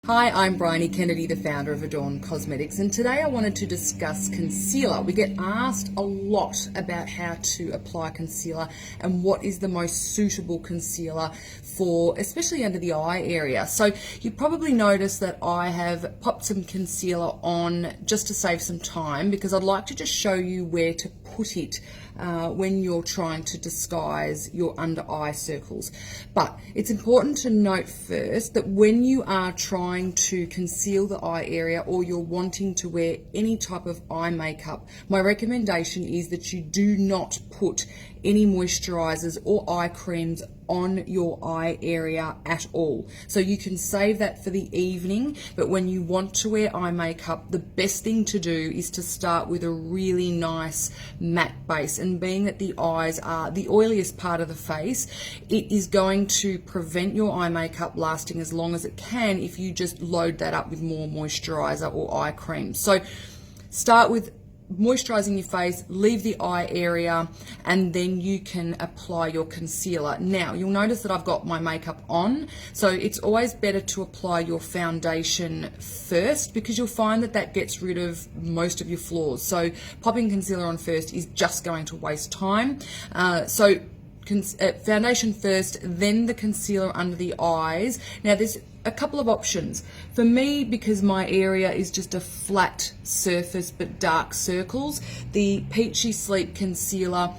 Hi, I'm Briony Kennedy, the founder of Adorn Cosmetics, and today I wanted to discuss concealer. We get asked a lot about how to apply concealer and what is the most suitable concealer for, especially under the eye area. So you probably noticed that I have popped some concealer on just to save some time, because I'd like to just show you where to put it when you're trying to disguise your under eye circles. But it's important to note first that when you are trying to conceal the eye area, or you're wanting to wear any type of eye makeup, my recommendation is that you do not put any moisturizers or eye creams on your eye area at all. So you can save that for the evening, but when you want to wear eye makeup, the best thing to do is to start with a really nice matte base. And being that the eyes are the oiliest part of the face, it is going to prevent your eye makeup lasting as long as it can if you just load that up with more moisturizer or eye cream. So start with moisturizing your face, leave the eye area, and then you can apply your concealer. Now you'll notice that I've got my makeup on, so it's always better to apply your foundation first, because you'll find that that gets rid of most of your flaws. So popping concealer on first is just going to waste time. Foundation first, then the concealer under the eyes. Now there's a couple of options. For me, because my area is just a flat surface but dark circles, the Peachy Sleep concealer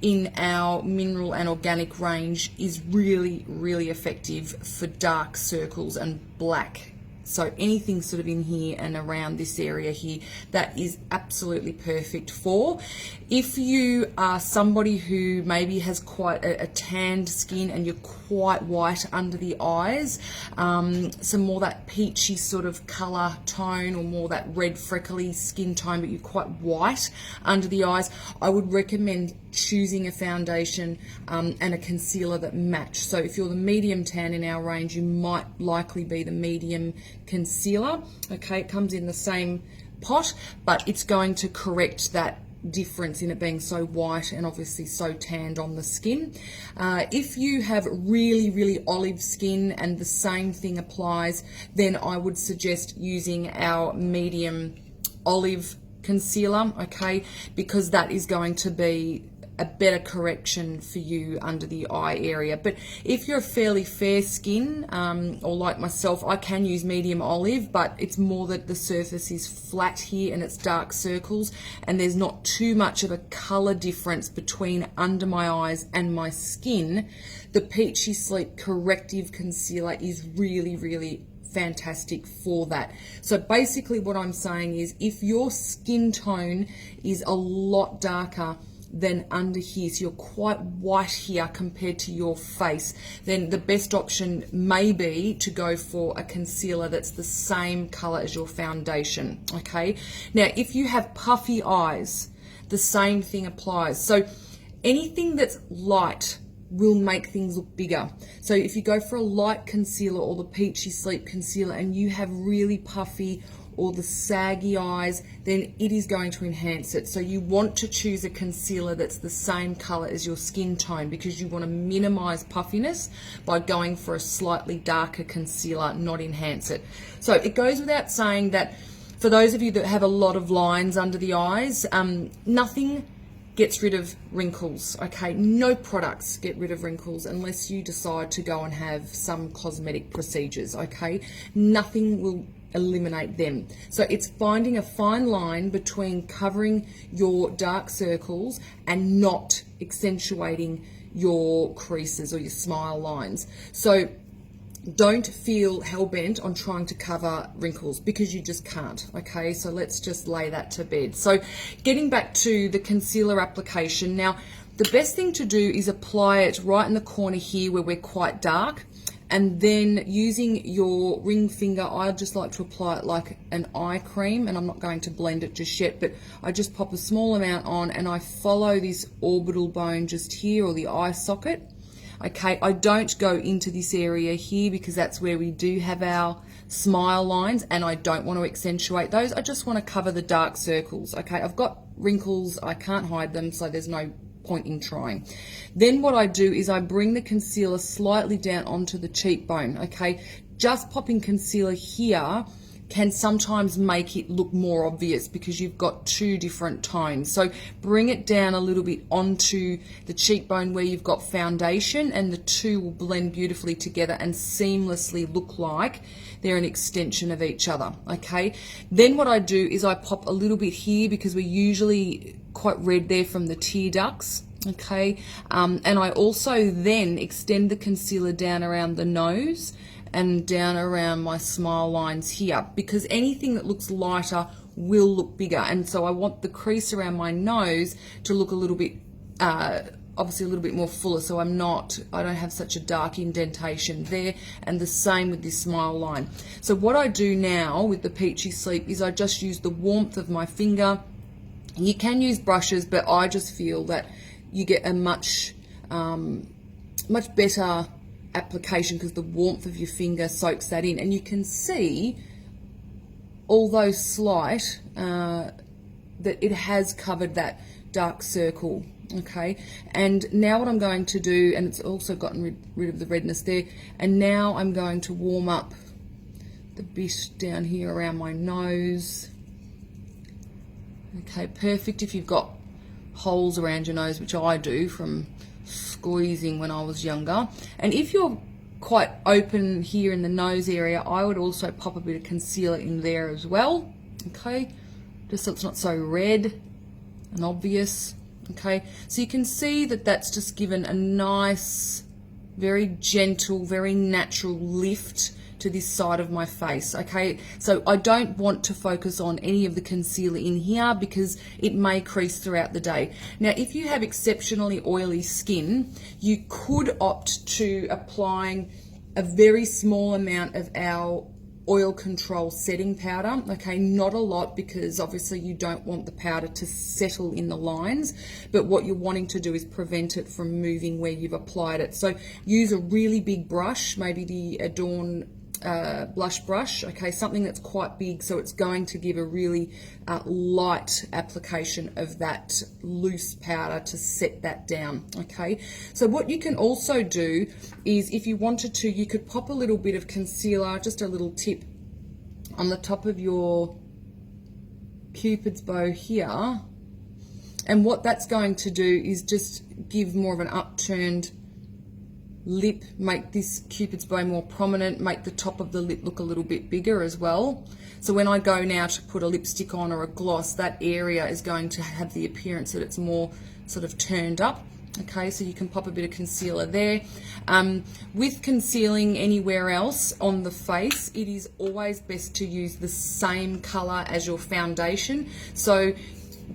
in our mineral and organic range is really, really effective for dark circles and black. So anything sort of in here and around this area here, that is absolutely perfect for. If you are somebody who maybe has quite a tanned skin and you're quite white under the eyes, some more that peachy sort of color tone, or more that red freckly skin tone, but you're quite white under the eyes, I would recommend choosing a foundation and a concealer that match. So if you're the medium tan in our range, you might likely be the medium concealer. Okay, it comes in the same pot, but it's going to correct that difference in it being so white and obviously so tanned on the skin. If you have really, really olive skin and the same thing applies, then I would suggest using our medium olive concealer, okay, because that is going to be a better correction for you under the eye area. But if you're a fairly fair skin, or like myself, I can use medium olive, but it's more that the surface is flat here and it's dark circles, and there's not too much of a color difference between under my eyes and my skin. The Peachy Sleep Corrective Concealer is really, really fantastic for that. So basically what I'm saying is, if your skin tone is a lot darker than under here, so you're quite white here compared to your face, then the best option may be to go for a concealer that's the same color as your foundation. Okay, now if you have puffy eyes, the same thing applies. So anything that's light will make things look bigger. So if you go for a light concealer or the Peachy Sleep concealer and you have really puffy or the saggy eyes, then it is going to enhance it. So you want to choose a concealer that's the same color as your skin tone, because you want to minimize puffiness by going for a slightly darker concealer, not enhance it. So it goes without saying that for those of you that have a lot of lines under the eyes, nothing gets rid of wrinkles, okay? No products get rid of wrinkles unless you decide to go and have some cosmetic procedures, okay? Nothing will eliminate them. So it's finding a fine line between covering your dark circles and not accentuating your creases or your smile lines. So don't feel hell-bent on trying to cover wrinkles, because you just can't, okay? So let's just lay that to bed. So getting back to the concealer application, now the best thing to do is apply it right in the corner here where we're quite dark, and then using your ring finger, I just like to apply it like an eye cream, and I'm not going to blend it just yet, but I just pop a small amount on and I follow this orbital bone just here, or the eye socket. Okay, I don't go into this area here because that's where we do have our smile lines, and I don't want to accentuate those. I just want to cover the dark circles. Okay, I've got wrinkles, I can't hide them, so there's no point in trying. Then what I do is I bring the concealer slightly down onto the cheekbone, okay? just popping concealer here can sometimes make it look more obvious because you've got two different tones. So bring it down a little bit onto the cheekbone where you've got foundation, and the two will blend beautifully together and seamlessly look like they're an extension of each other, okay? Then what I do is I pop a little bit here because we're usually quite red there from the tear ducts, okay? And I also then extend the concealer down around the nose and down around my smile lines here, because anything that looks lighter will look bigger. And so I want the crease around my nose to look a little bit, obviously a little bit more fuller, so I don't have such a dark indentation there, and the same with this smile line. So what I do now with the Peachy Sleep is I just use the warmth of my finger. You can use brushes, but I just feel that you get a much better application because the warmth of your finger soaks that in, and you can see, although slight, that it has covered that dark circle, okay? And now what I'm going to do, and it's also gotten rid of the redness there, and now I'm going to warm up the bit down here around my nose. Okay, perfect if you've got holes around your nose, which I do from squeezing when I was younger. And if you're quite open here in the nose area, I would also pop a bit of concealer in there as well, okay, just so it's not so red and obvious, okay? So you can see that that's just given a nice, very gentle, very natural lift to this side of my face, okay? So I don't want to focus on any of the concealer in here because it may crease throughout the day. Now, if you have exceptionally oily skin, you could opt to applying a very small amount of our oil control setting powder, okay? Not a lot, because obviously you don't want the powder to settle in the lines, but what you're wanting to do is prevent it from moving where you've applied it. So use a really big brush, maybe the Adorn blush brush, okay, something that's quite big, so it's going to give a really light application of that loose powder to set that down, okay? So what you can also do is, if you wanted to, you could pop a little bit of concealer, just a little tip, on the top of your Cupid's bow here, and what that's going to do is just give more of an upturned lip, make this Cupid's bow more prominent, make the top of the lip look a little bit bigger as well. So when I go now to put a lipstick on or a gloss, that area is going to have the appearance that it's more sort of turned up. Okay, so you can pop a bit of concealer there. With concealing anywhere else on the face, it is always best to use the same color as your foundation. So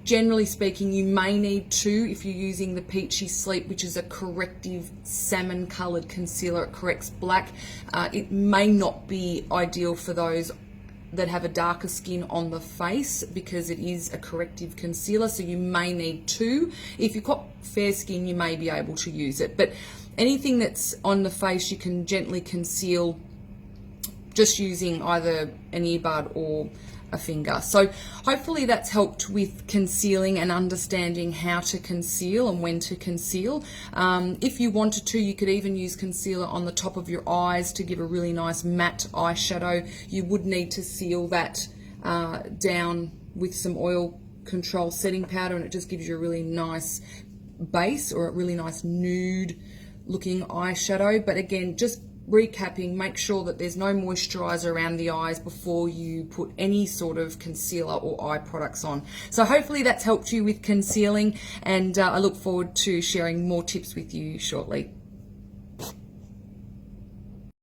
generally speaking, you may need two if you're using the Peachy Sleep, which is a corrective salmon colored concealer. It corrects black. It may not be ideal for those that have a darker skin on the face because it is a corrective concealer, so you may need two. If you've got fair skin, you may be able to use it, but anything that's on the face you can gently conceal just using either an earbud or a finger. So hopefully that's helped with concealing and understanding how to conceal and when to conceal. If you wanted to, you could even use concealer on the top of your eyes to give a really nice matte eyeshadow. You would need to seal that down with some oil control setting powder, and it just gives you a really nice base or a really nice nude looking eyeshadow. But again, just recapping, make sure that there's no moisturizer around the eyes before you put any sort of concealer or eye products on. So hopefully that's helped you with concealing, and I look forward to sharing more tips with you shortly.